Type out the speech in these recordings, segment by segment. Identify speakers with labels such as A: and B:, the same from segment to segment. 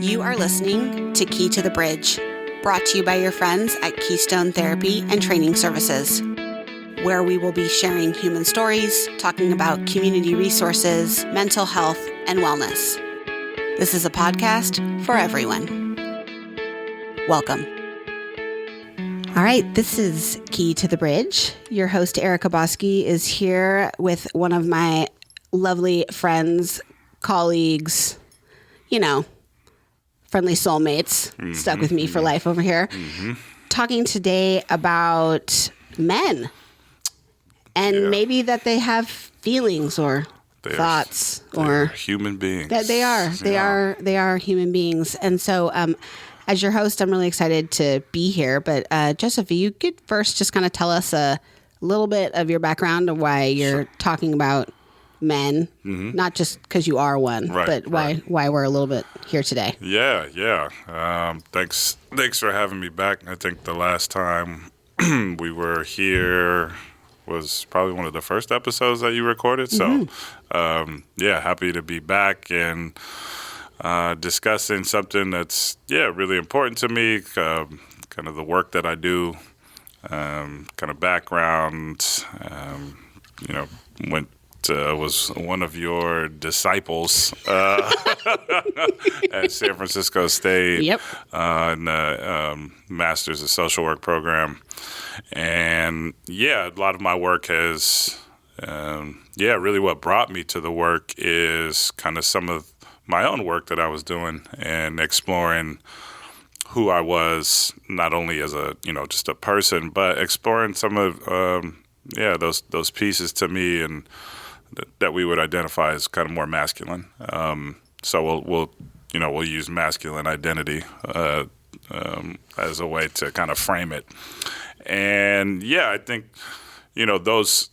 A: You are listening to Key to the Bridge, brought to you by your friends at Keystone Therapy and Training Services, where we will be sharing human stories, talking about community resources, mental health, and wellness. This is a podcast for everyone. Welcome. All right, this is Key to the Bridge. Your host, Erica Bosky, is here with one of my lovely friends, colleagues, friendly soulmates, stuck with me for life over here, talking today about men and maybe that they have feelings or thoughts or
B: human beings.
A: That they are human beings. And so, as your host, I'm really excited to be here. But Joseph, you could first just kind of tell us a little bit of your background of why you're talking about men, not just because you are one, but why we're a little bit here today.
B: Yeah. Thanks for having me back. I think the last time we were here was probably one of the first episodes that you recorded. So, happy to be back and discussing something that's, really important to me, kind of the work that I do, kind of background, was one of your disciples at San Francisco State in the Master's of Social Work program. And, a lot of my work has, really what brought me to the work is kind of some of my own work that I was doing and exploring who I was, not only as a, just a person, but exploring some of, those pieces to me and that we would identify as kind of more masculine. So we'll use masculine identity as a way to kind of frame it. And I think those,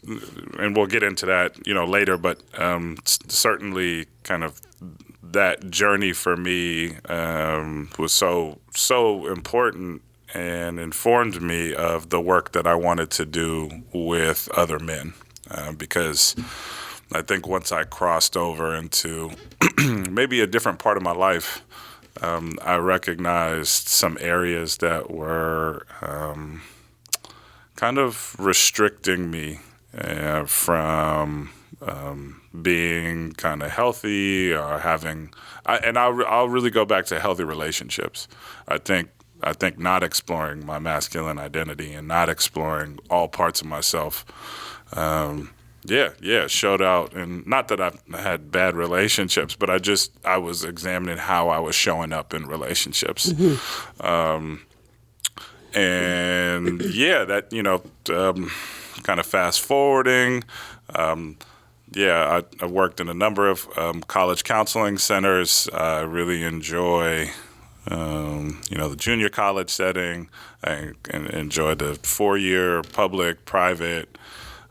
B: and we'll get into that later. But certainly, kind of that journey for me was so important and informed me of the work that I wanted to do with other men, because I think once I crossed over into maybe a different part of my life, I recognized some areas that were kind of restricting me from being kind of healthy or having, I'll really go back to healthy relationships. I think not exploring my masculine identity and not exploring all parts of myself, showed out. And not that I've had bad relationships, but I was examining how I was showing up in relationships. Kind of fast forwarding. I worked in a number of college counseling centers. I really enjoy, the junior college setting. I enjoyed the 4-year public, private.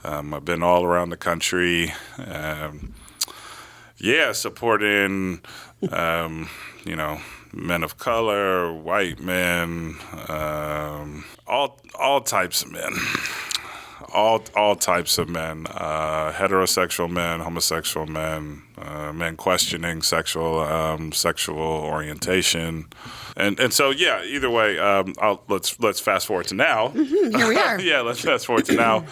B: I've been all around the country. Supporting, men of color, white men, all types of men. All types of men, heterosexual men, homosexual men, men questioning sexual orientation, and so either way, let's fast forward to now.
A: Here we are.
B: Let's fast forward to now.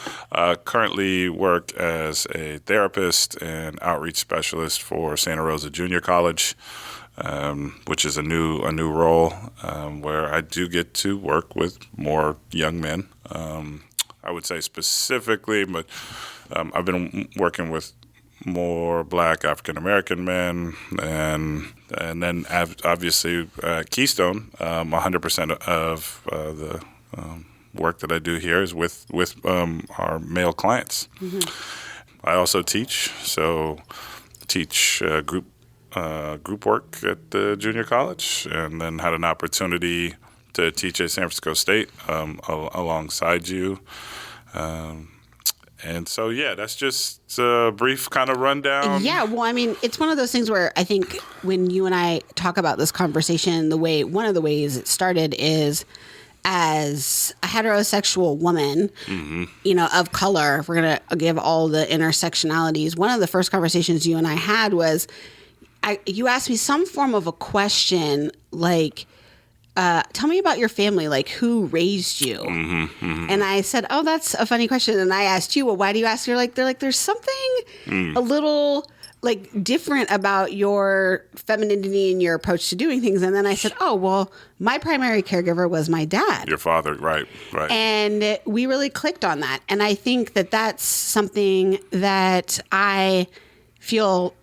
B: Currently work as a therapist and outreach specialist for Santa Rosa Junior College, which is a new role where I do get to work with more young men. I would say specifically, but I've been working with more Black African-American men, and then obviously Keystone, 100% of the work that I do here is with our male clients. I also teach, group work at the junior college, and then had an opportunity to teach at San Francisco State alongside you. And so, that's just a brief kind of rundown.
A: Yeah, well, I mean, it's one of those things where I think when you and I talk about this conversation, one of the ways it started is as a heterosexual woman, of color. If we're going to give all the intersectionalities, one of the first conversations you and I had was, you asked me some form of a question like, tell me about your family, like who raised you? And I said, oh, that's a funny question. And I asked you, well, why do you ask? They're like, there's something a little like different about your femininity and your approach to doing things. And then I said, oh, well, my primary caregiver was my dad.
B: Your father, right.
A: And we really clicked on that. And I think that that's something that I feel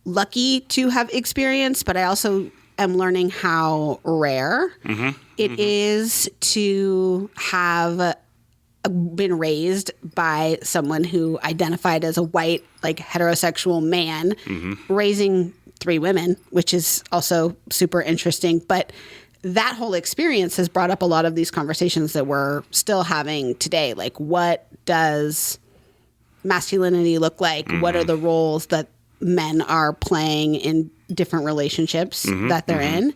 A: lucky to have experienced, but I also am learning how rare it is to have been raised by someone who identified as a white, like heterosexual man, raising 3 women, which is also super interesting. But that whole experience has brought up a lot of these conversations that we're still having today. Like, what does masculinity look like? What are the roles that men are playing in different relationships that they're in?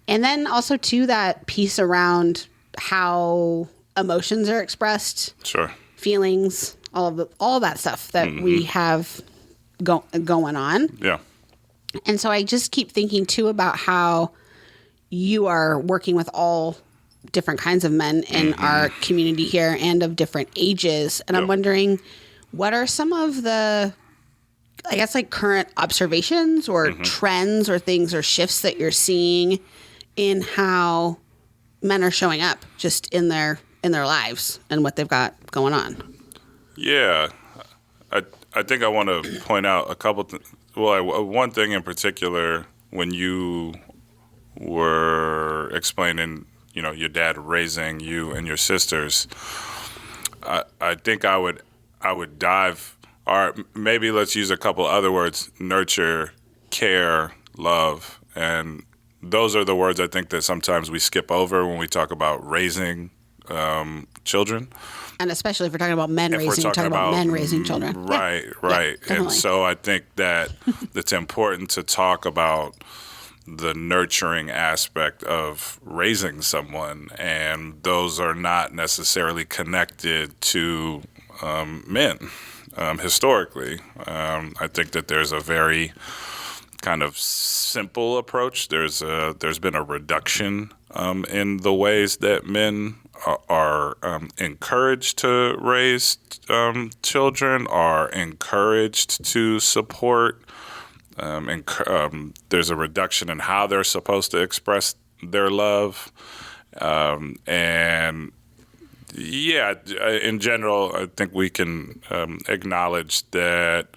A: And then also, too, that piece around how emotions are expressed, feelings, all that stuff that we have going on.
B: Yeah.
A: And so I just keep thinking too about how you are working with all different kinds of men in our community here and of different ages. And I'm wondering, what are some of the, I guess, like current observations or trends or things or shifts that you're seeing in how men are showing up just in their lives and what they've got going on?
B: Yeah. I think I want to point out a couple one thing in particular when you were explaining, your dad raising you and your sisters. I think I would dive, or maybe let's use a couple other words: nurture, care, love. And those are the words I think that sometimes we skip over when we talk about raising children.
A: And especially if we're talking about men raising children.
B: Right.
A: Yeah,
B: and so I think that it's important to talk about the nurturing aspect of raising someone, and those are not necessarily connected to men historically. I think that there's a very kind of simple approach. There's been a reduction in the ways that men are encouraged to raise children, are encouraged to support. There's a reduction in how they're supposed to express their love. And yeah, in general, I think we can acknowledge that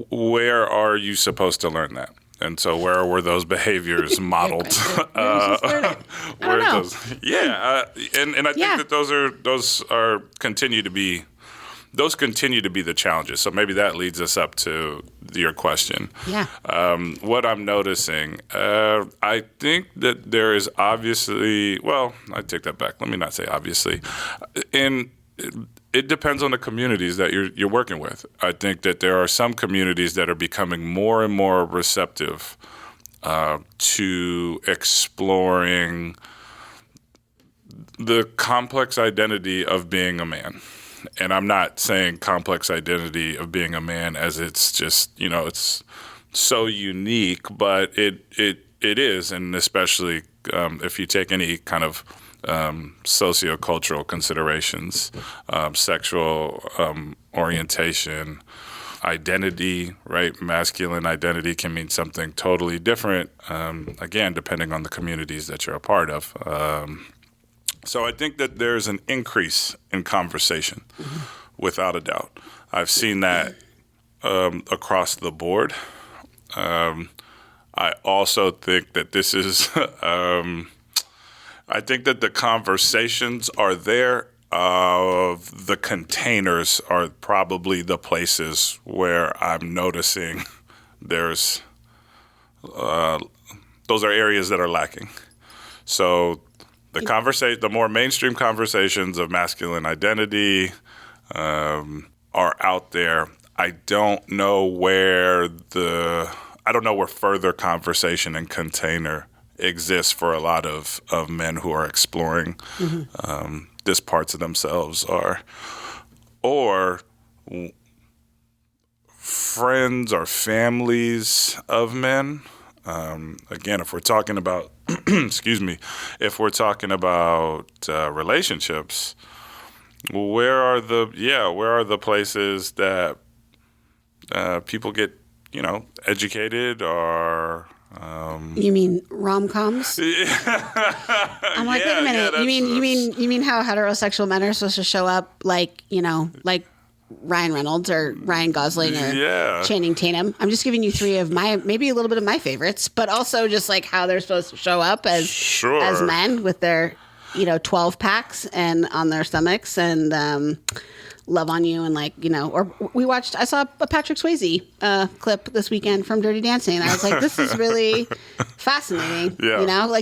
B: where are you supposed to learn that? And so where were those behaviors modeled?
A: I don't know.
B: And I think that those continue to be the challenges. So maybe that leads us up to your question.
A: Yeah.
B: What I'm noticing, I think that there is obviously, well, I take that back. Let me not say obviously. It depends on the communities that you're working with. I think that there are some communities that are becoming more and more receptive to exploring the complex identity of being a man. And I'm not saying complex identity of being a man as it's just, it's so unique, but it is, and especially if you take any kind of sociocultural considerations, sexual orientation, identity, right? Masculine identity can mean something totally different, again, depending on the communities that you're a part of. So I think that there's an increase in conversation, without a doubt. I've seen that across the board. I also think that this is, I think that the conversations are there. The containers are probably the places where I'm noticing those are areas that are lacking. So the more mainstream conversations of masculine identity are out there. I don't know where further conversation and container exists for a lot of men who are exploring this parts of themselves, or friends or families of men. Again, if we're talking about, if we're talking about relationships, where are the places that people get, educated or
A: you mean rom-coms? I'm like, wait a minute. You mean how heterosexual men are supposed to show up like Ryan Reynolds or Ryan Gosling or Channing Tatum? I'm just giving you three of maybe a little bit of my favorites, but also just like how they're supposed to show up as men with their 12 packs and on their stomachs and love on you and or I saw a Patrick Swayze clip this weekend from Dirty Dancing, and I was like, this is really fascinating. And I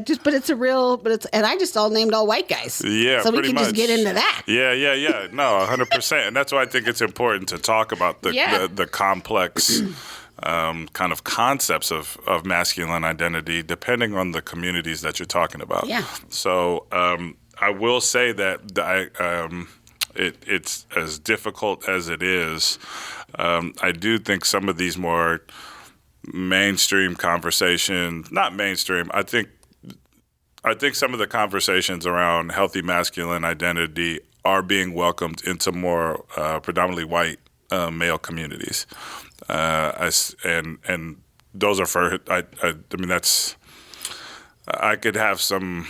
A: just named all white guys. Yeah, so we can just get into that.
B: Yeah. No, 100%. And that's why I think it's important to talk about the complex kind of concepts of masculine identity, depending on the communities that you're talking about.
A: Yeah.
B: So I will say that it's as difficult as it is. I do think some of these more mainstream conversations, not mainstream, I think some of the conversations around healthy masculine identity are being welcomed into more predominantly white male communities. And those are for, I mean, that's, I have some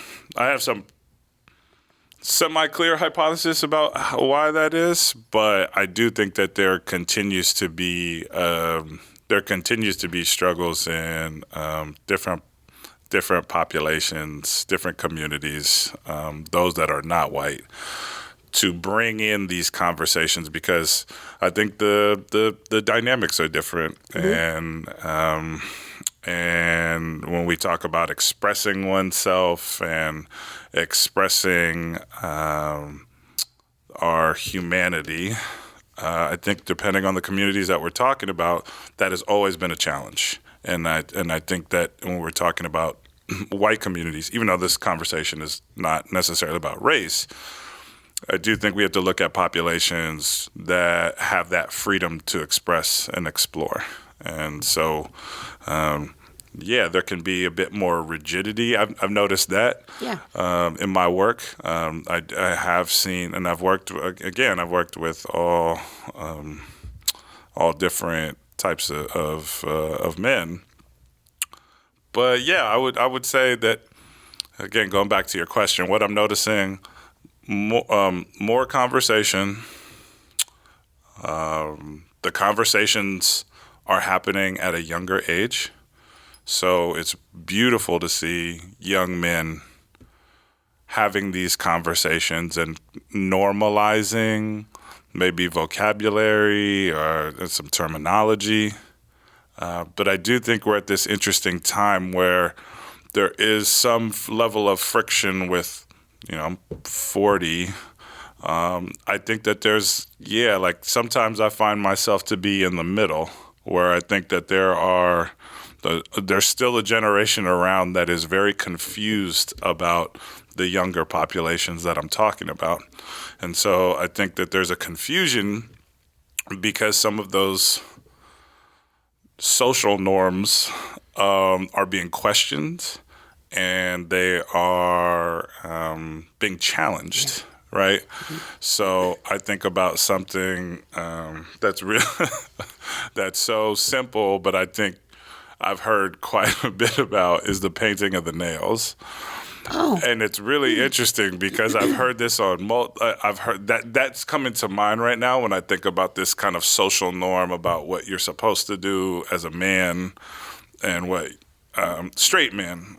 B: semi-clear hypothesis about why that is, but I do think that there continues to be struggles in different populations, different communities, those that are not white, to bring in these conversations, because I think the dynamics are different. Mm-hmm. And when we talk about expressing oneself and expressing our humanity, I think depending on the communities that we're talking about, that has always been a challenge. And I think that when we're talking about white communities, even though this conversation is not necessarily about race, I do think we have to look at populations that have that freedom to express and explore. And so, there can be a bit more rigidity. I've noticed that in my work. I have seen, and I've worked with all different types of men. But I would say that, again, going back to your question, what I'm noticing, more conversation. The conversations are happening at a younger age. So it's beautiful to see young men having these conversations and normalizing maybe vocabulary or some terminology. But I do think we're at this interesting time where there is some level of friction with, 40. I think that there's, sometimes I find myself to be in the middle, where I think that there's still a generation around that is very confused about the younger populations that I'm talking about. And so I think that there's a confusion because some of those social norms are being questioned and they are being challenged. Right. Mm-hmm. So I think about something that's real, that's so simple, but I think I've heard quite a bit about is the painting of the nails. Oh. And it's really interesting because I've heard this I've heard that's coming to mind right now when I think about this kind of social norm about what you're supposed to do as a man and what straight men.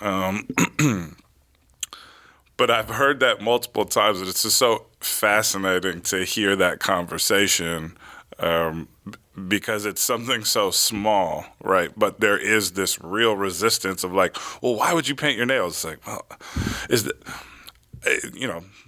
B: But I've heard that multiple times, and it's just so fascinating to hear that conversation because it's something so small, right? But there is this real resistance of like, well, why would you paint your nails? It's like, well,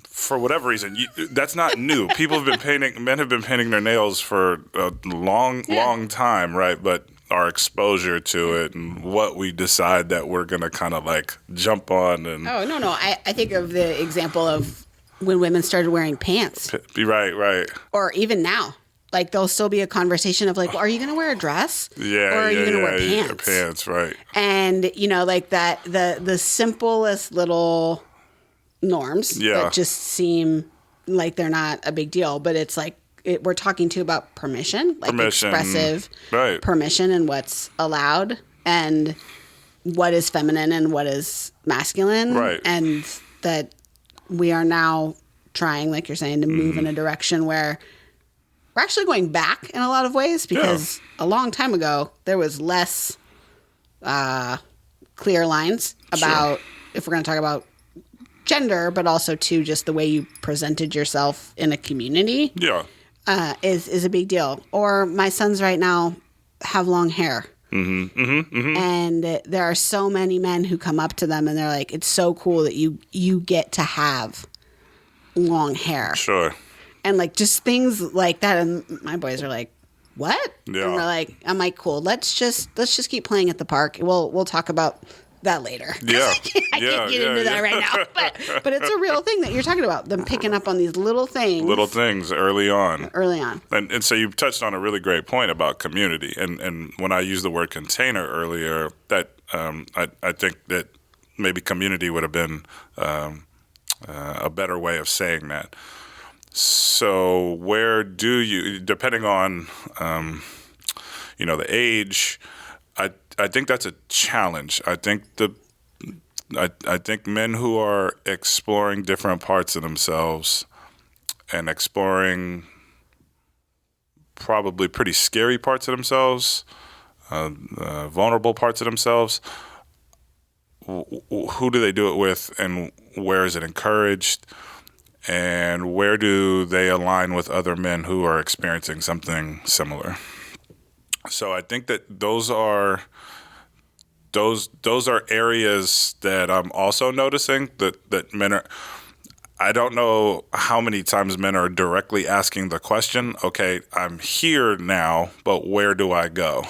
B: for whatever reason, that's not new. Men have been painting their nails for a long time, right? But our exposure to it and what we decide that we're going to kind of like jump on. And
A: oh, no. I think of the example of when women started wearing pants.
B: Right.
A: Or even now. Like, there'll still be a conversation of like, well, are you going to wear a dress?
B: Yeah.
A: Or are you going to wear
B: Yeah,
A: pants?
B: pants, right.
A: And, like that, the simplest little norms that just seem like they're not a big deal, but it's like, we're talking too about permission, like expressive permission and what's allowed and what is feminine and what is masculine.
B: Right.
A: And that we are now trying, like you're saying, to move in a direction where we're actually going back in a lot of ways, because a long time ago, there was less clear lines about, if we're going to talk about gender, but also too just the way you presented yourself in a community.
B: Yeah.
A: Is a big deal. Or my sons right now have long hair. And there are so many men who come up to them and they're like, it's so cool that you get to have long hair.
B: Sure.
A: And like just things like that. And my boys are like, what?
B: Yeah.
A: And we're like, I'm like, cool. Let's just keep playing at the park. We'll talk about that later.
B: Yeah.
A: I can't get into that right now. But it's a real thing that you're talking about. Them picking up on these little things.
B: Little things early on.
A: And
B: so you touched on a really great point about community. And when I used the word container earlier, that I think that maybe community would have been a better way of saying that. So where do you, depending on, the age, I think that's a challenge. I think I think men who are exploring different parts of themselves and exploring probably pretty scary parts of themselves, vulnerable parts of themselves, who do they do it with, and where is it encouraged? And where do they align with other men who are experiencing something similar? So I think that those are areas that I'm also noticing that men are. I don't know how many times men are directly asking the question, okay, I'm here now, but where do I go?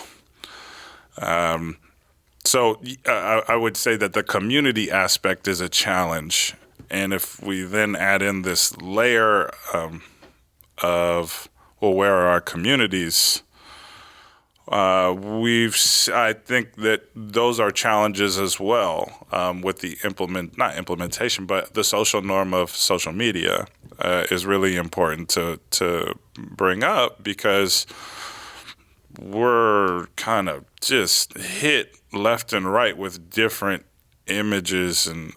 B: So I would say that the community aspect is a challenge. And if we then add in this layer of, well, where are our communities? I think that those are challenges as well with the not implementation, but the social norm of social media is really important to bring up, because we're kind of just hit left and right with different images and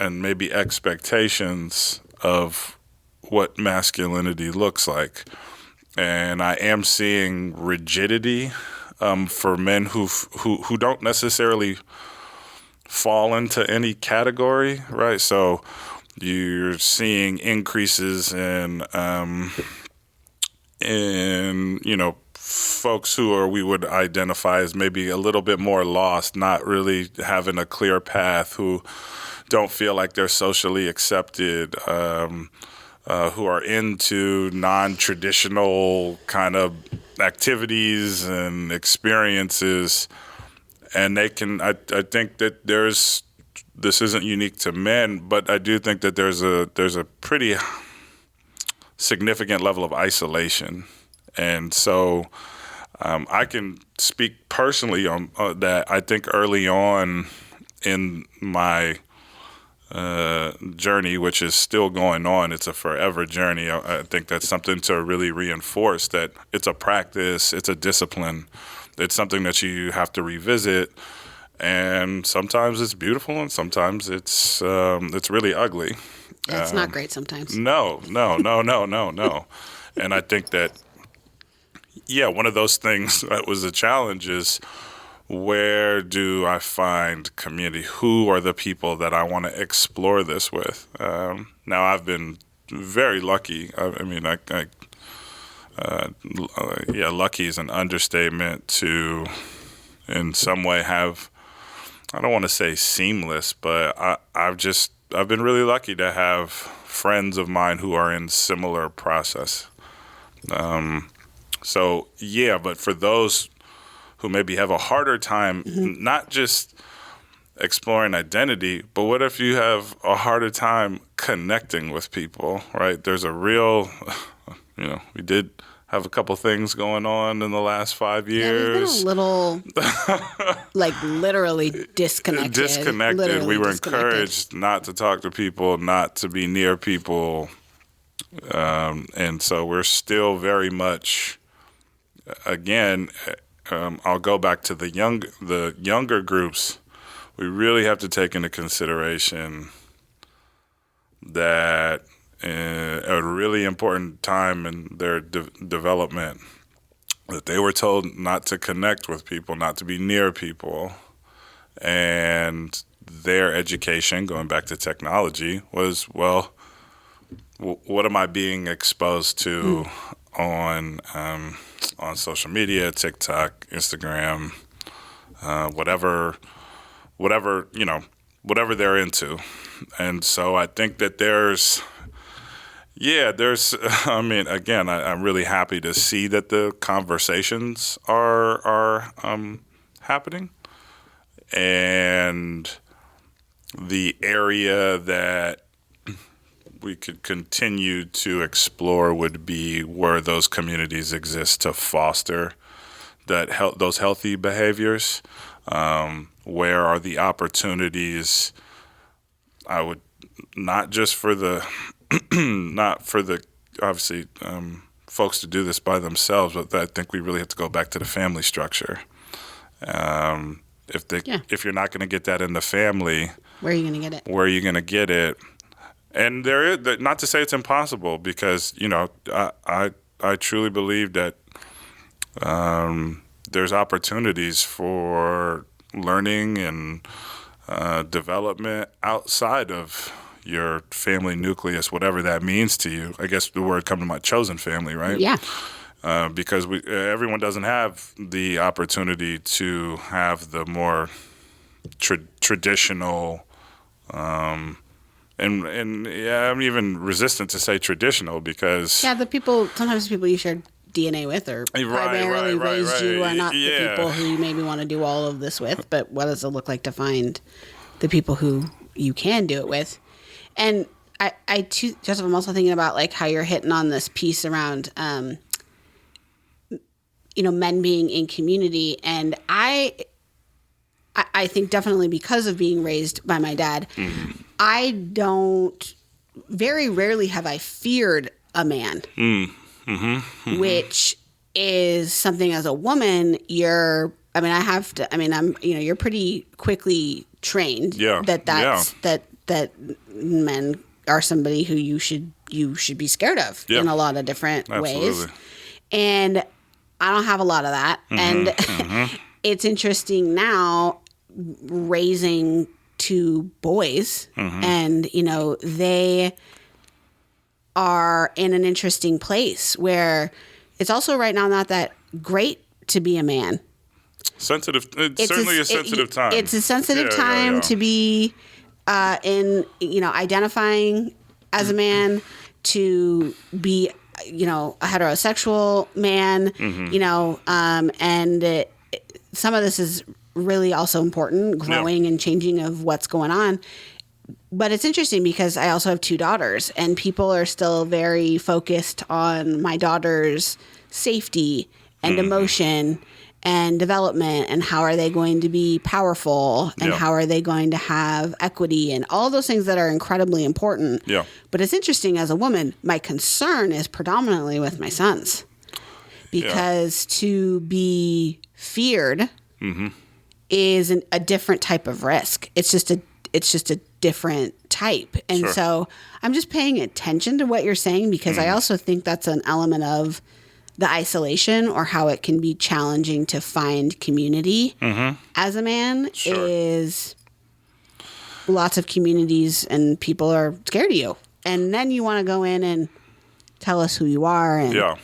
B: maybe expectations of what masculinity looks like. And I am seeing rigidity for men who don't necessarily fall into any category, right? So you're seeing increases in folks who we would identify as maybe a little bit more lost, not really having a clear path, who don't feel like they're socially accepted, who are into non-traditional kind of activities and experiences. And they can, I think that this isn't unique to men, but I do think that there's a pretty significant level of isolation. And so I can speak personally on that. I think early on in my journey, which is still going on, it's a forever journey. I think that's something to really reinforce, that it's a practice, it's a discipline, it's something that you have to revisit, and sometimes it's beautiful and sometimes it's really ugly.
A: It's not great sometimes.
B: No. And I think that, one of those things that was a challenge is, where do I find community? Who are the people that I want to explore this with? Now, I've been very lucky. Lucky is an understatement to, in some way, have, I don't want to say seamless, but I've been really lucky to have friends of mine who are in similar process. But for those who maybe have a harder time, not just exploring identity, but what if you have a harder time connecting with people, right? There's a real we did have a couple things going on in the last 5 years.
A: Yeah, we've been a little, literally disconnected. Literally
B: we were encouraged not to talk to people, not to be near people. And so we're still very much, again, I'll go back to the younger groups. We really have to take into consideration that a really important time in their development, that they were told not to connect with people, not to be near people, and their education, going back to technology, was, well, what am I being exposed to on social media, TikTok, Instagram, whatever they're into. And so I think that I'm really happy to see that the conversations are happening. And the area that we could continue to explore would be where those communities exist to foster those healthy behaviors. Where are the opportunities? I would not for the obviously folks to do this by themselves, but I think we really have to go back to the family structure. If you're not going to get that in the family,
A: where are you going to get it?
B: Where are you going to get it? And there is, not to say it's impossible, because I truly believe that there's opportunities for learning and development outside of your family nucleus, whatever that means to you. I guess the word come to my chosen family, right?
A: Yeah.
B: Because everyone doesn't have the opportunity to have the more traditional, and I'm even resistant to say traditional, because
A: sometimes the people you share DNA with or primarily raised you are not the people who you maybe want to do all of this with. But what does it look like to find the people who you can do it with? And I too, Joseph, I'm also thinking about how you're hitting on this piece around, men being in community. And I think definitely because of being raised by my dad, very rarely have I feared a man, which is something as a woman, you're pretty quickly trained that men are somebody who you should be scared of in a lot of different ways. And I don't have a lot of that. And it's interesting now raising two boys, and they are in an interesting place where it's also right now not that great to be a man.
B: Sensitive. It's certainly a sensitive time.
A: It's a sensitive time to be identifying as a man, to be a heterosexual man, and some of this is really also important, growing and changing of what's going on. But it's interesting because I also have two daughters, and people are still very focused on my daughter's safety and emotion and development, and how are they going to be powerful, and how are they going to have equity, and all those things that are incredibly important. Yeah. But it's interesting, as a woman, my concern is predominantly with my sons, because to be feared is a different type of risk. It's just a different type. And so I'm just paying attention to what you're saying, because I also think that's an element of the isolation, or how it can be challenging to find community as a man. Is lots of communities and people are scared of you. And then you want to go in and tell us who you are and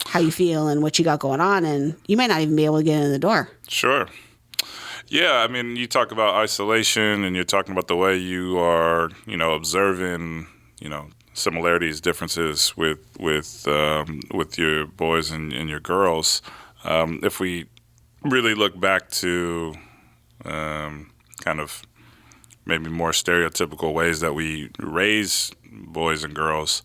A: how you feel and what you got going on. And you might not even be able to get in the door. Sure.
B: Yeah, I mean, you talk about isolation, and you're talking about the way you are, observing, similarities, differences with your boys and your girls. If we really look back to kind of maybe more stereotypical ways that we raise boys and girls,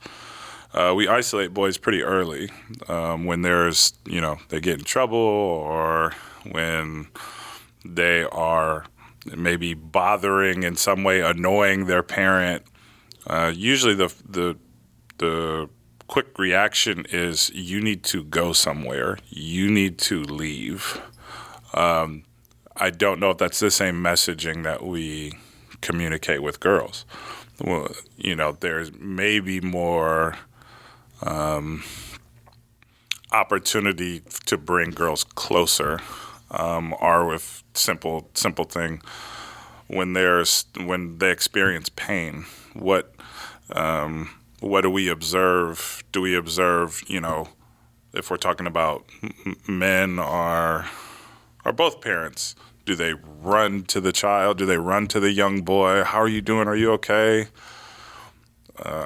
B: we isolate boys pretty early when there's, they get in trouble or when they are maybe bothering in some way, annoying their parent. Usually the quick reaction is you need to go somewhere. You need to leave. I don't know if that's the same messaging that we communicate with girls. Well, there's maybe more opportunity to bring girls closer, or with simple thing when they experience pain. What do we observe? Do we observe, if we're talking about men or both parents, do they run to the child? Do they run to the young boy? How are you doing? Are you okay?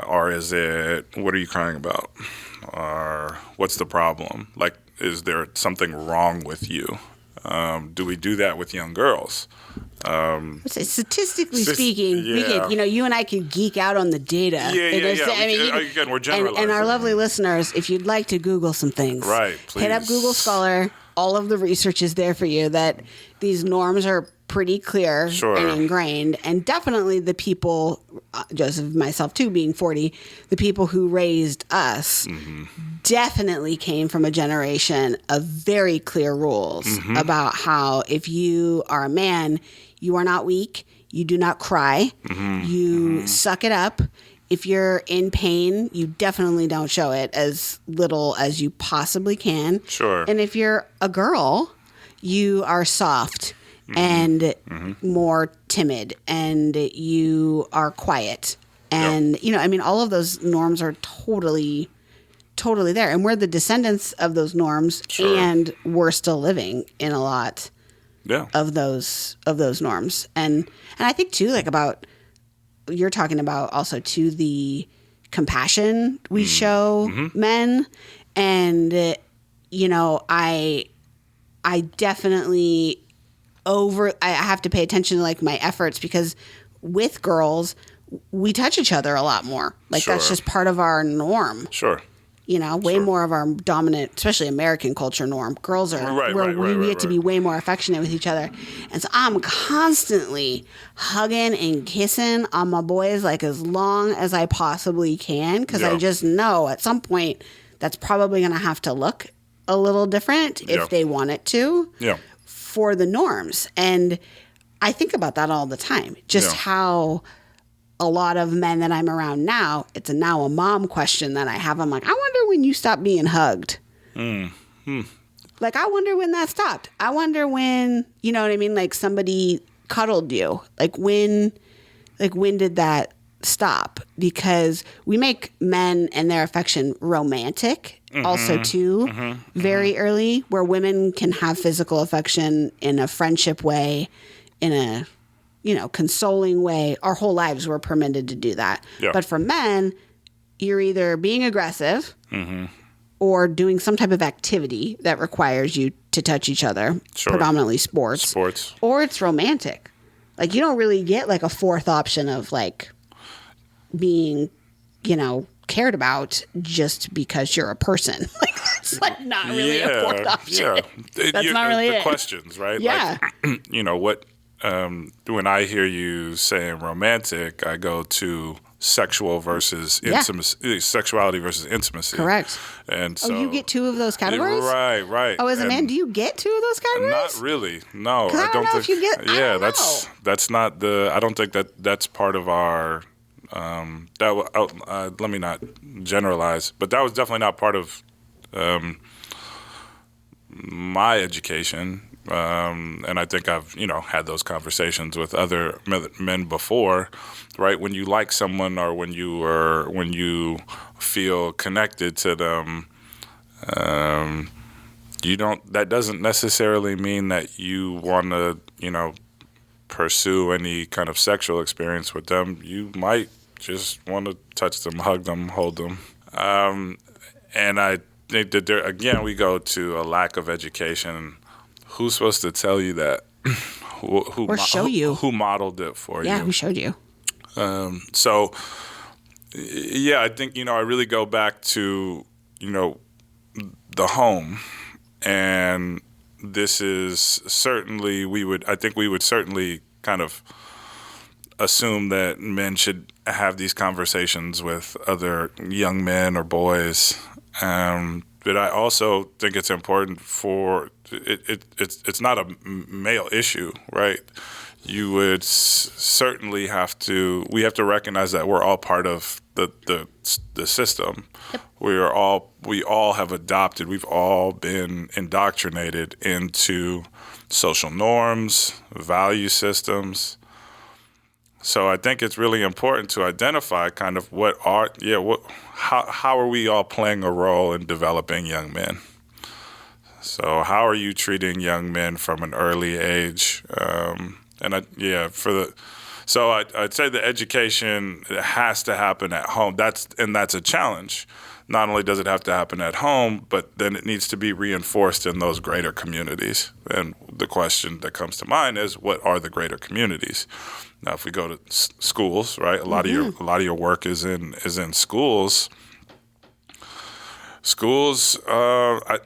B: Or is it, what are you crying about? Or what's the problem? Like, is there something wrong with you? Do we do that with young girls?
A: Statistically speaking, we could, you and I could geek out on the data.
B: Again, we're generalizing.
A: And our lovely listeners, if you'd like to Google some things,
B: right, please.
A: Hit up Google Scholar. All of the research is there for you that these norms are pretty clear and ingrained. And definitely the people, Joseph, myself too, being 40, the people who raised us definitely came from a generation of very clear rules about how if you are a man, you are not weak, you do not cry, you suck it up. If you're in pain, you definitely don't show it as little as you possibly can.
B: Sure.
A: And if you're a girl, you are soft and more timid, and you are quiet. And, all of those norms are totally there. And we're the descendants of those norms, and we're still living in a lot of those norms. And I think, too, like about... You're talking about also to the compassion we show men. And, I definitely I have to pay attention to like my efforts, because with girls, we touch each other a lot more. Like that's just part of our norm.
B: Sure.
A: Way more of our dominant, especially American culture norm. Girls are we get to be way more affectionate with each other. And so I'm constantly hugging and kissing on my boys like as long as I possibly can, because I just know at some point that's probably going to have to look a little different if they want it to for the norms. And I think about that all the time, just how a lot of men that I'm around now, it's now a mom question that I have. I'm like, I wonder when you stop being hugged. Like, I wonder when that stopped. I wonder when, you know what I mean? Like somebody cuddled you. Like when did that stop? Because we make men and their affection romantic also too, very early, where women can have physical affection in a friendship way, in a consoling way. Our whole lives we're permitted to do that. Yeah. But for men, you're either being aggressive or doing some type of activity that requires you to touch each other, predominantly sports, or it's romantic. Like you don't really get like a fourth option of like being, cared about just because you're a person. Like that's like not really a fourth option. Yeah. That's not really
B: the questions, right?
A: Yeah.
B: Like, what when I hear you saying romantic, I go to sexual versus intimacy, sexuality versus intimacy.
A: Correct.
B: And so
A: you get two of those categories?
B: Right.
A: Oh, as a man, do you get two of those categories?
B: Not really. No,
A: I don't know if you get.
B: Yeah, that's not the. I don't think that's part of our. Let me not generalize, but that was definitely not part of my education. And I think I've, had those conversations with other men before, right? When you like someone or when you feel connected to them, that doesn't necessarily mean that you want to, pursue any kind of sexual experience with them. You might just want to touch them, hug them, hold them. And I think that again, we go to a lack of education. Who's supposed to tell you that?
A: Or show you.
B: Who modeled it for you?
A: Yeah, who showed you?
B: So Yeah, I think, I really go back to, the home. And this is certainly, I think we would certainly kind of assume that men should have these conversations with other young men or boys. But I also think it's important for it's not a male issue, right? You would certainly we have to recognize that we're all part of the system. Yep. We all have adopted. We've all been indoctrinated into social norms, value systems. So I think it's really important to identify kind of how are we all playing a role in developing young men? So how are you treating young men from an early age? So I'd say the education has to happen at home. That's a challenge. Not only does it have to happen at home, but then it needs to be reinforced in those greater communities. And the question that comes to mind is, what are the greater communities? Now, if we go to schools, right? A lot of your work is in schools. Schools, I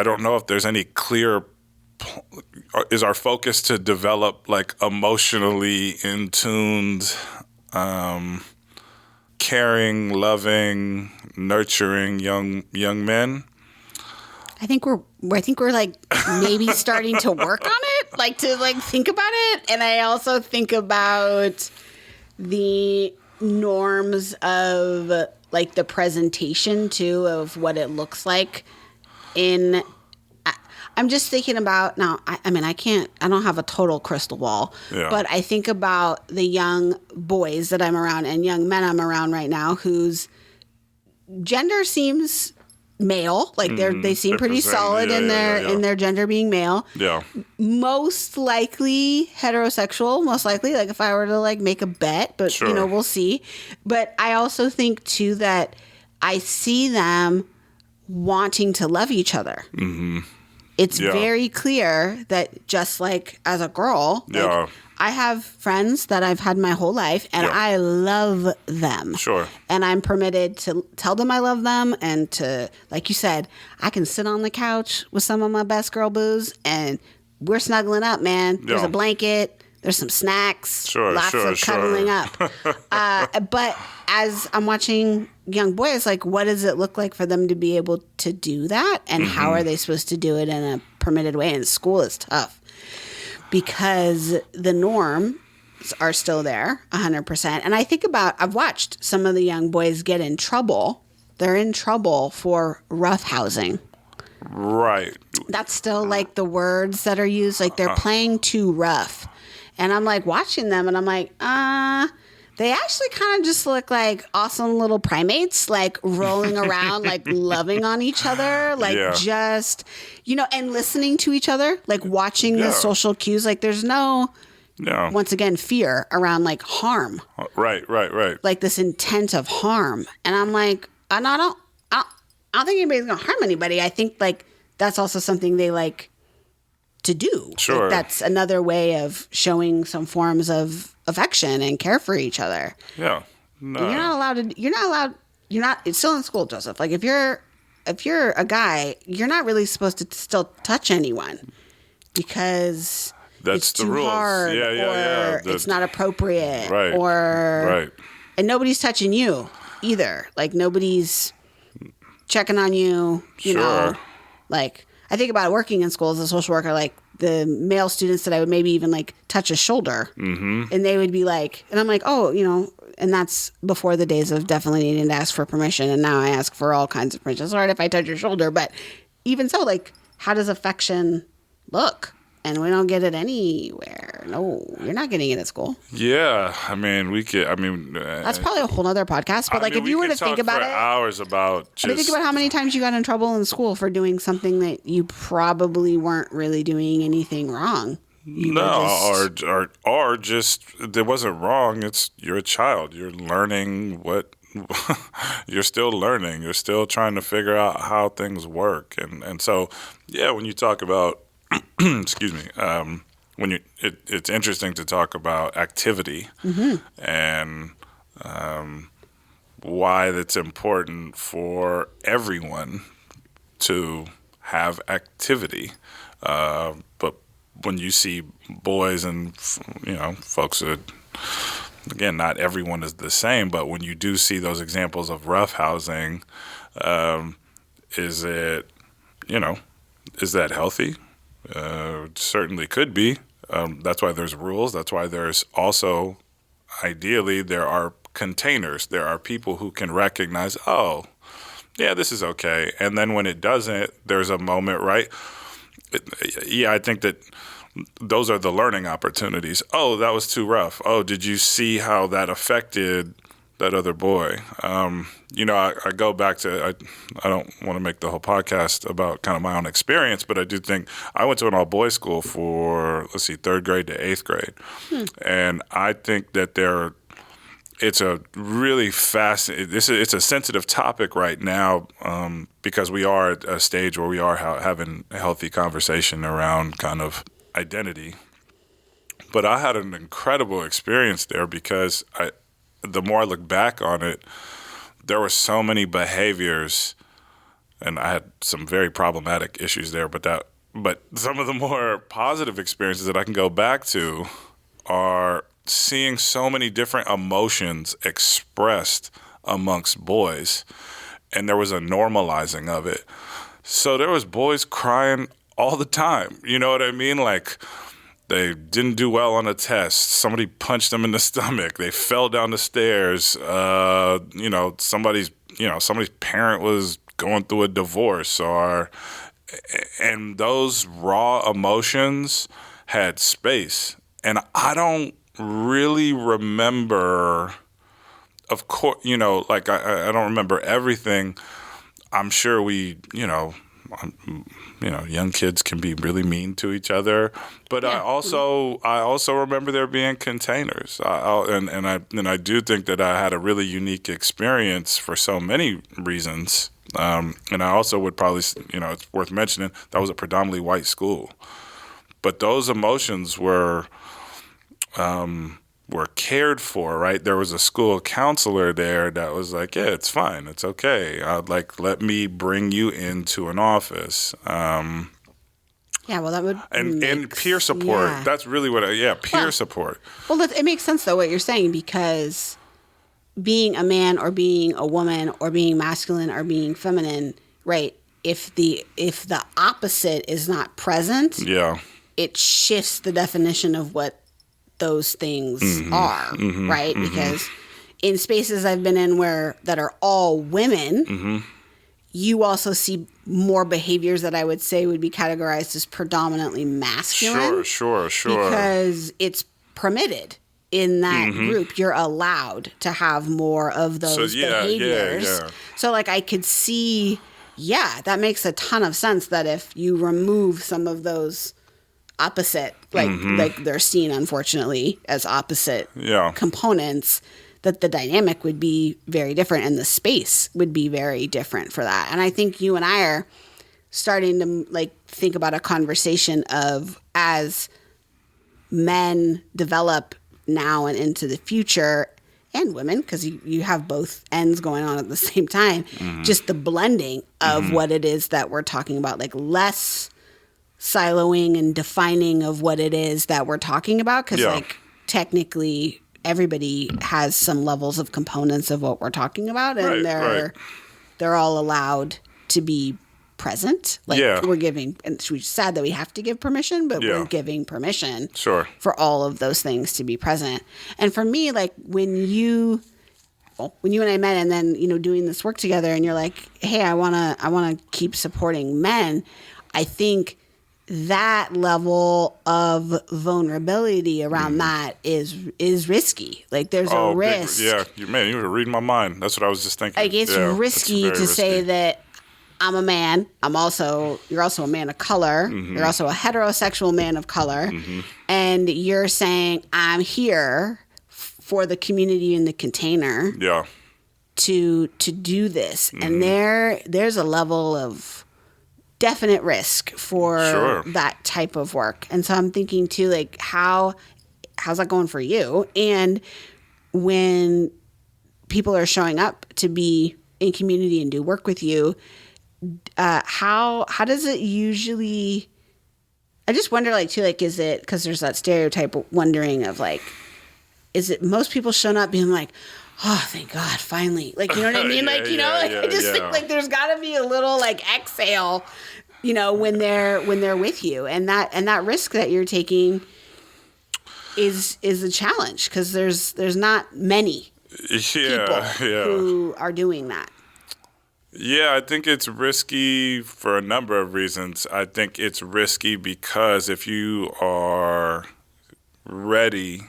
B: don't know if there's any clear. Is our focus to develop like emotionally in tuned, caring, loving, nurturing young men?
A: I think we're like maybe starting to work on it, like to like think about it. And I also think about the norms of like the presentation too of what it looks like in. I'm just thinking about now. I don't have a total crystal ball, but I think about the young boys that I'm around and young men I'm around right now whose gender seems male, like they seem pretty solid in their gender being male. Yeah. Most likely heterosexual, like if I were to like make a bet, but sure. We'll see. But I also think too that I see them wanting to love each other. Mm-hmm. It's very clear that just like as a girl, I have friends that I've had my whole life and I love them. Sure. And I'm permitted to tell them I love them and to, like you said, I can sit on the couch with some of my best girl boos and we're snuggling up, man. There's a blanket. There's some snacks. Lots of cuddling up. But as I'm watching young boys, like, what does it look like for them to be able to do that? And how are they supposed to do it in a permitted way? And school is tough because the norms are still there 100%. And I think I've watched some of the young boys get in trouble. They're in trouble for roughhousing. Right. That's still like the words that are used. Like they're playing too rough. And I'm like watching them and I'm like, they actually kind of just look like awesome little primates, like rolling around, like loving on each other, like just, and listening to each other, like watching the social cues. Like there's no, once again, fear around like harm. Right. Like this intent of harm. And I'm like, I don't think anybody's going to harm anybody. I think like that's also something they like to do. Sure. Like, that's another way of showing some forms of affection and care for each other. Yeah. No. And it's still in school, Joseph. Like if you're a guy, you're not really supposed to still touch anyone because it's too hard or it's not appropriate. Right. Or and nobody's touching you either. Like nobody's checking on you, you know. Like I think about working in school as a social worker, like the male students that I would maybe even like touch a shoulder and they would be like, and I'm like, oh, and that's before the days of definitely needing to ask for permission. And now I ask for all kinds of permission. It's all right if I touch your shoulder, but even so, like, how does affection look? And we don't get it anywhere. No, you're not getting it at school. Yeah, that's probably a whole other podcast. But if you were to think about it,
B: hours about just.
A: Think about how many times you got in trouble in school for doing something that you probably weren't really doing anything wrong.
B: Or just there wasn't wrong. You're a child. You're learning what. You're still learning. You're still trying to figure out how things work, and so when you talk about. Excuse me. It's interesting to talk about activity and why it's important for everyone to have activity. But when you see boys and, folks that, again, not everyone is the same, but when you do see those examples of roughhousing, is that healthy? Certainly could be. That's why there's rules. That's why there's also, ideally, there are containers. There are people who can recognize, oh, yeah, this is okay. And then when it doesn't, there's a moment, right? I think that those are the learning opportunities. Oh, that was too rough. Oh, did you see how that affected that other boy? I go back to, I don't want to make the whole podcast about kind of my own experience, but I do think I went to an all-boys school for, 3rd grade to 8th grade. And I think that it's a really it's a sensitive topic right now, because we are at a stage where we are having a healthy conversation around kind of identity. But I had an incredible experience there because the more I look back on it, there were so many behaviors, and I had some very problematic issues there, but some of the more positive experiences that I can go back to are seeing so many different emotions expressed amongst boys, and there was a normalizing of it. So there was boys crying all the time. You know what I mean? Like, they didn't do well on a test. Somebody punched them in the stomach. They fell down the stairs. Somebody's parent was going through a divorce, and those raw emotions had space. And I don't really remember, of course, I don't remember everything. I'm sure young kids can be really mean to each other, but I also remember there being containers. I do think that I had a really unique experience for so many reasons. And I also would probably, it's worth mentioning, that was a predominantly white school, but those emotions were cared for, right? There was a school counselor there that was like, yeah, it's fine. It's okay. Let me bring you into an office.
A: That would
B: and peer support. Yeah. That's really peer support.
A: Well, it makes sense though what you're saying, because being a man or being a woman or being masculine or being feminine, right? If the opposite is not present, it shifts the definition of what those things are, right? Because in spaces I've been in that are all women, you also see more behaviors that I would say would be categorized as predominantly masculine.
B: Sure.
A: Because it's permitted in that group. You're allowed to have more of those behaviors. Yeah. So I could see, that makes a ton of sense that if you remove some of those opposite, like they're seen unfortunately as opposite components, that the dynamic would be very different and the space would be very different for that. And I think you and I are starting to think about a conversation of, as men develop now and into the future, and women, because you have both ends going on at the same time, just the blending of what it is that we're talking about, less siloing and defining of what it is that we're talking about, because technically everybody has some levels of components of what we're talking about, and they're all allowed to be present. We're giving, and it's sad that we have to give permission, but we're giving permission for all of those things to be present. And for me, when you and I met, and then doing this work together, and you're like, hey, I wanna keep supporting men, I think that level of vulnerability around that is risky. There's a risk.
B: You were reading my mind. That's what I was just thinking.
A: It's risky to say that I'm a man. You're also a man of color. You're also a heterosexual man of color. And you're saying, I'm here for the community in the container to do this. And there's a level of definite risk for that type of work. And so I'm thinking too, how's that going for you? And when people are showing up to be in community and do work with you, how does it usually, I just wonder, like, too, like, is it, because there's that stereotype wondering of, like, is it most people showing up being like, oh, thank God, finally. Like, you know what I mean? Like, I just think, like, there's got to be a little, like, exhale, when they're with you. And that risk that you're taking is a challenge, because there's not many people who are doing that.
B: Yeah, I think it's risky for a number of reasons. I think it's risky because if you are ready